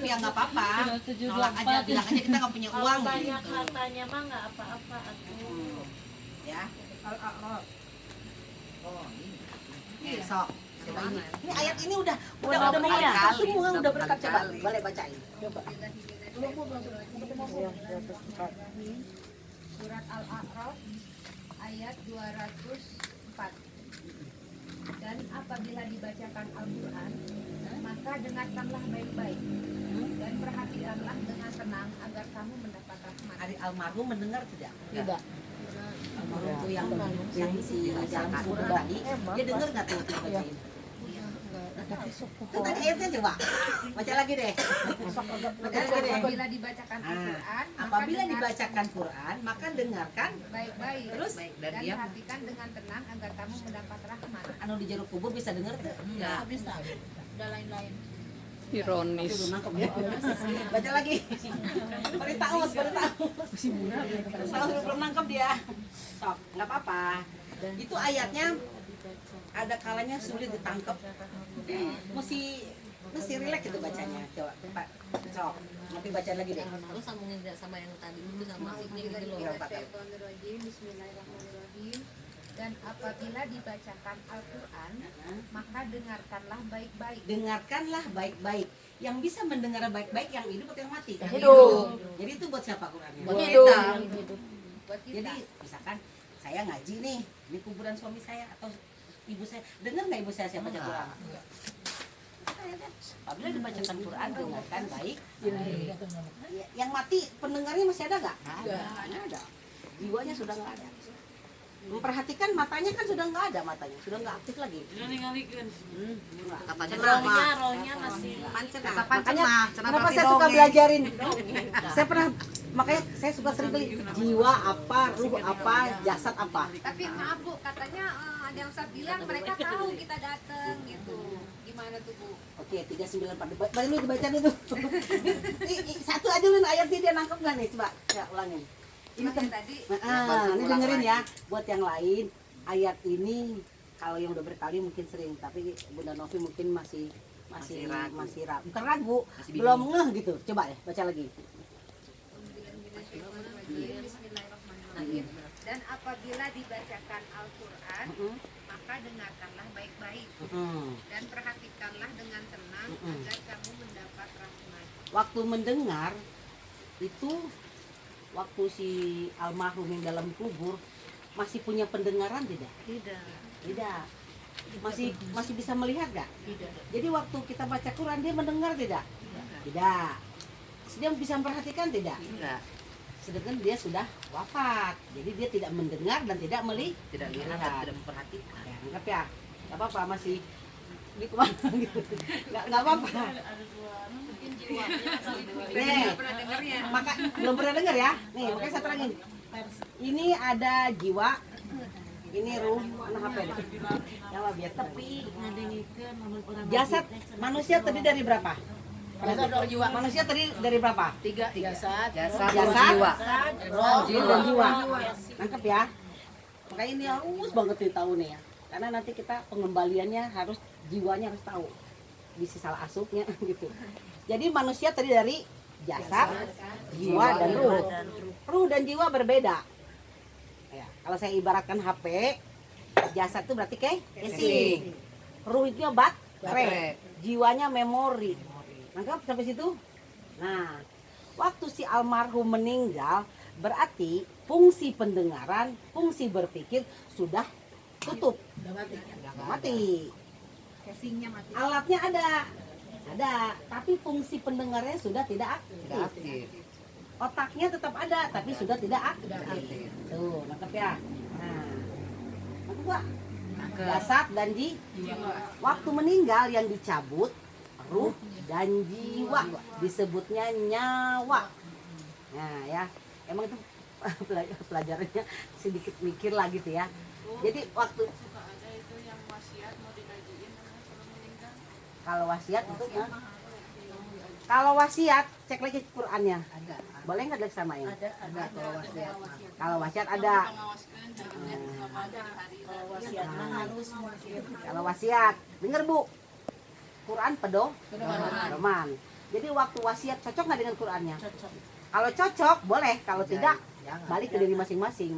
tapi ya nggak apa-apa, nolak aja, bilang aja kita nggak punya uang. Banyak hartanya mah nggak apa-apa atuh. Ya. Al-A'raf. Oh, ini. Sok. Coba ini. Ini ayat ini udah berkali-kali, menghafal semua, sudah udah berkat. Coba, berkali-kali. boleh bacain. Coba. Surat Al-A'raf ayat 204. Dan apabila dibacakan Al-Quran, maka dengarkanlah baik-baik dan perhatikanlah dengan tenang agar kamu mendapat rahmat. Hari almarhum mendengar tidak? Tidak. Almarhum tuh yang si bacakan Quran tadi, dia dengar nggak tuh kita bacain? Itu tadi ayatnya coba, baca lagi deh. Baca lagi deh. Apabila dibacakan Al-Quran, Apabila dibacakan Quran, maka dengarkan baik-baik terus dan perhatikan dengan tenang agar kamu mendapat rahmat. anu di jeruk kubur bisa denger tuh? Enggak. Bisa. Ada lain-lain. Ironis. Belum nangkep ya. Baca lagi. Baru tahu. Tahu belum nangkep dia. Sok, nggak apa-apa. Itu ayatnya ada kalanya sulit ditangkap. Mesti rileks itu bacanya. Coba, Pak. Sok, nanti baca lagi deh. Lu sambungin sama yang tadi itu sama musiknya gitu loh. Iya, Pak. Bismillahirrahmanirrahim. Dan apabila dibacakan Al-Quran, maka dengarkanlah baik-baik. Dengarkanlah baik-baik. Yang bisa mendengar baik-baik yang hidup atau yang mati? Yang Hidup. Jadi itu buat siapa Qurannya? Buat Hidup. kita. Buat kita. Jadi misalkan saya ngaji nih di kuburan suami saya atau ibu saya, dengar nggak ibu saya siapa baca Quran? Apabila dibacakan Quran dengarkan baik. Yang mati pendengarnya masih ada nggak? Ada. Jiwanya sudah nggak ada. Memperhatikan matanya kan sudah nggak ada, matanya sudah nggak aktif lagi. Katanya rohnya masih Makanya kenapa saya suka belajarin? Makanya saya suka sering beli jiwa apa, ruh apa, jasad apa. Tapi maaf Bu, katanya ada yang Ustaz bilang mereka tahu kita datang gitu. Gimana tuh Bu? Oke, 394. Baru dibaca dulu. Satu aja lu ayatnya dia nangkep nggak nih? Coba, ya ulangin. Ini kan tadi ini dengerin ya. Buat yang lain, ayat ini kalau yang udah berkali mungkin sering, tapi Bunda Novi mungkin masih ragu. Bukan ragu, belum ngeh gitu. Coba ya, baca lagi. Bismillahirrahmanirrahim. Dan apabila dibacakan Al-Quran, maka dengarkanlah baik-baik dan perhatikanlah dengan tenang agar kamu mendapat rahmat. Waktu mendengar itu, waktu si almarhum yang dalam kubur masih punya pendengaran tidak? Tidak. Masih bisa melihat nggak? Jadi waktu kita baca Quran dia mendengar tidak? Tidak. Dia bisa memperhatikan tidak? Enggak. Sedangkan dia sudah wafat, jadi dia tidak mendengar dan tidak Tidak lihat, tidak memperhatikan. Ya, anggap ya, nggak apa-apa, masih di kemana gitu, nggak apa-apa. Nih, maka belum pernah dengar ya. Nih, makanya saya terangin. Ini ada jiwa, ini ruh, mana HP deh. Ya lah, biar tepi. Jasad manusia terdiri dari berapa? Manusia terdiri dari berapa? 3 jasad, Jasad, Jasad, jiwa. roh, dan jiwa. Nangkep ya? Makanya ini harus banget nih tahu nih ya. Karena nanti kita pengembaliannya harus jiwanya harus tahu. Bisa salah asupnya gitu. Jadi manusia terdiri dari jasad, jiwa dan ruh. Ruh dan jiwa berbeda. Ya, kalau saya ibaratkan HP, jasad itu berarti casing. Ruh itu baterai, jiwanya memori. Nangkap sampai situ? Nah, waktu si almarhum meninggal, berarti fungsi pendengaran, fungsi berpikir sudah tutup. Mati. Casingnya mati. Alatnya ada, tapi fungsi pendengarnya sudah tidak aktif. Otaknya tetap ada, tapi sudah tidak aktif. Tuh, nangkep ya. Nah, nangkep gak? Jasad dan jiwa. Waktu meninggal yang dicabut ruh dan jiwa, disebutnya nyawa. Nah ya, emang itu pelajarannya sedikit mikir lah gitu ya. Jadi waktu kalau wasiat itu kalau wasiat cek lagi Qurannya. Boleh nggak disamain? ada Kalau wasiat ada. Kalau wasiat, denger Bu. Quran pedoman. Jadi waktu wasiat cocok nggak dengan Qurannya? Kalau cocok boleh, kalau tidak balik ke diri masing-masing.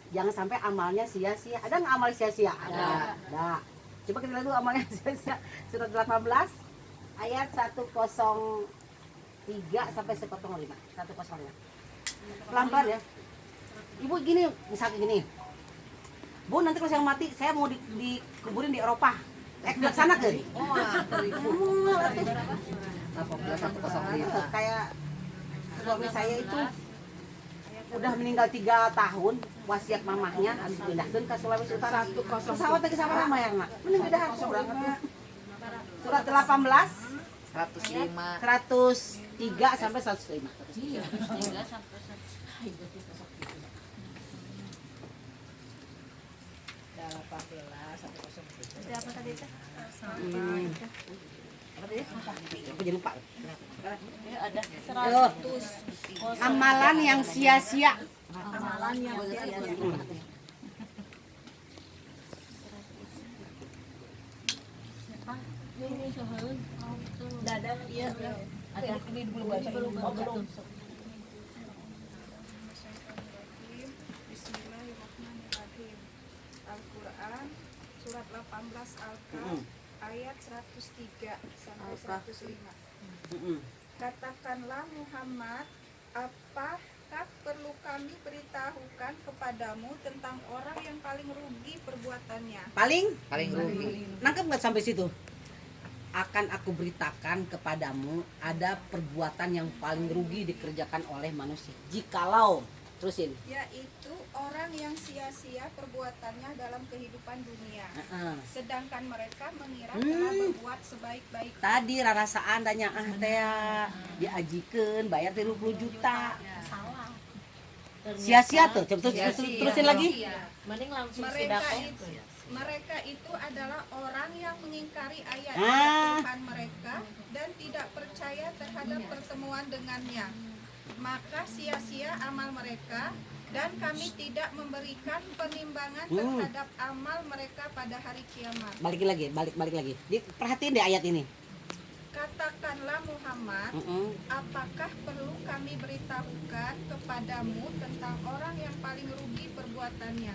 Jangan sampai amalnya sia-sia. Ada nggak amal sia-sia? Ada. Coba kita lihat dulu amalnya sia-sia. Surat 18 ayat 103 sampai 105. 105. Pelan-pelan ya. Ibu gini, misalnya gini. Bu, nanti kalau saya mati, saya mau dikuburin di Eropa. Ke sana ke? Oh, 105. Kayak suami saya itu udah meninggal 3 tahun, wasiat mamahnya harus dipindahkan ke Sulawesi Utara. Pesawat lagi sama nama yang nak. Mending beda surat 18 103 sampai 105. Apa tadi teh? Aku jadi lupa. Ada Amalan yang sia-sia. Amalan yang sia-sia. dadang iya ada ini dulu baca belum. Bismillahirrahmanirrahim. Al-Quran surat 18 Al-Kahf ayat 103 sampai 105. Katakanlah Muhammad, apakah perlu kami beritahukan kepadamu tentang orang yang paling rugi perbuatannya? Paling rugi. nangkep nggak sampai situ? Akan aku beritakan kepadamu ada perbuatan yang paling rugi dikerjakan oleh manusia. Jikalau terusin. Yaitu orang yang sia-sia perbuatannya dalam kehidupan dunia. Sedangkan mereka mengira telah berbuat sebaik-baik. Tadi rasa andanya teh diajikan bayar 30 juta. Salah. Sia-sia tuh. Terusin lagi. Mending langsung Mereka itu adalah orang yang mengingkari ayat Ah. Tuhan mereka dan tidak percaya terhadap pertemuan dengannya. Maka sia-sia amal mereka dan kami tidak memberikan penimbangan terhadap amal mereka pada hari kiamat. Balik lagi. Perhatiin deh ayat ini. Katakanlah Muhammad, apakah perlu kami beritahukan kepadamu tentang orang yang paling rugi perbuatannya?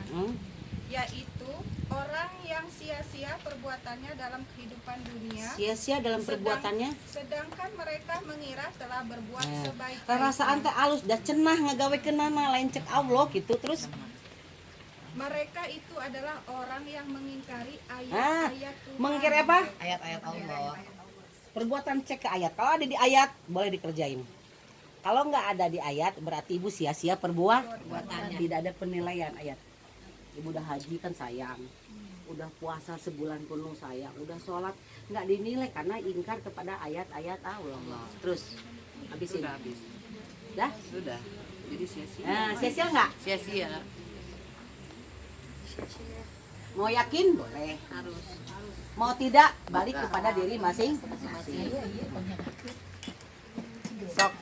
Yaitu orang yang sia-sia perbuatannya dalam kehidupan dunia. Sia-sia dalam perbuatannya. Sedangkan mereka mengira telah berbuat sebaik-baik. Perasaan teh alus dah cenah ngagawekeun lain cek Allah gitu terus. Mereka itu adalah orang yang mengingkari ayat-ayat Tuhan. Mengingkari apa? Ayat-ayat Allah. Perbuatan cek ke ayat. Kalau ada di ayat boleh dikerjain. Kalau nggak ada di ayat berarti ibu sia-sia perbuatannya. Tidak ada penilaian ayat. Ibu udah haji kan sayang, udah puasa sebulan penuh sayang, udah sholat nggak dinilai karena ingkar kepada ayat-ayat Allah. Terus habisin. Sudah habis. Dah? Sudah. Jadi sia-sia. Nah, sia-sia nggak? Sia-sia. Mau yakin boleh. harus Mau tidak balik kepada diri masing-masing. Sok